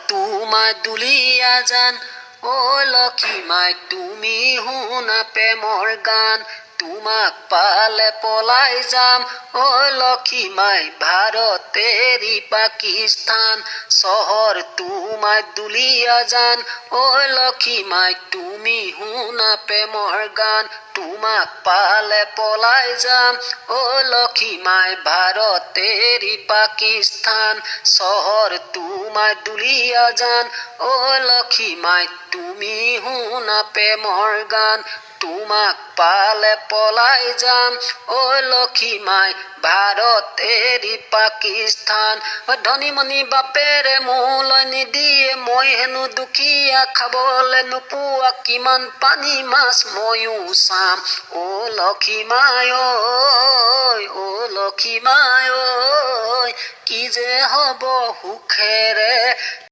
তোমায় দুলিয়া যান ও লক্ষী মাই তুমি শুনা প্ৰেমৰ গান তোমাক পালে পলাই যাম ও লক্ষী মাই ভাৰত এৰি পাকিস্তান চহৰ তোমায় দুলিয়া যান ও লক্ষী মাই তুমি শুনা প্ৰেমৰ গান তোমাক পালে পলাই যাম ও লক্ষী মাই ভাৰত এৰি পাকিস্তান চহৰ তোমায় দুলিয়া যান ও লক্ষী মাই তুমি শুনা প্ৰেমৰ গান তোমাক পালে পলাই যাম ও লক্ষী মাই ভাৰত এৰি পাকিস্তান ধনীমণি বাপেৰে মোলৈ নিদিয়ে মই হেনো দুখীয়া খাবলে নোপোৱা কিমান পানী মাছ ময়ো চাম ও লক্ষী মাই ঐ লক্ষী মাই ঐ কি যে হ'ব সুখেৰে